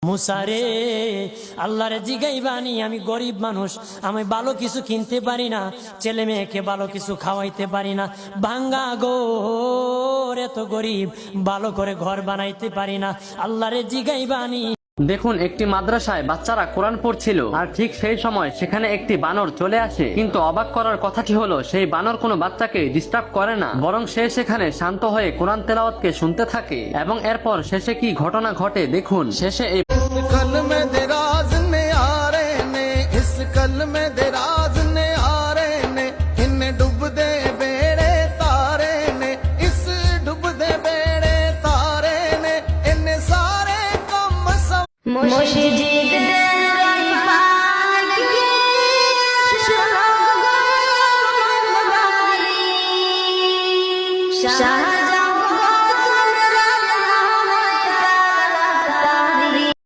মুসারে আল্লাহরে জিগাইবানি, আমি গরিব মানুষ, আমি ভালো কিছু কিনতে পারি না, ছেলে মেয়েকে ভালো কিছু খাওয়াইতে পারি না, ভাঙ্গা ঘর, এত গরিব, ভালো করে ঘর বানাইতে পারি না, আল্লাহরে জিগাইবানি। দেখুন, একটি মাদ্রাসায় বাচ্চারা কোরআন পড়ছিল, আর ঠিক সেই সময় সেখানে একটি বানর চলে আসে। কিন্তু অবাক করার কথাটি হলো, সেই বানর কোনো বাচ্চাকে ডিস্টার্ব করে না, বরং সে সেখানে শান্ত হয়ে কোরআন তেলাওয়াতকে শুনতে থাকে। এবং এরপর শেষে কি ঘটনা ঘটে দেখুন। শেষে এই মসজিদ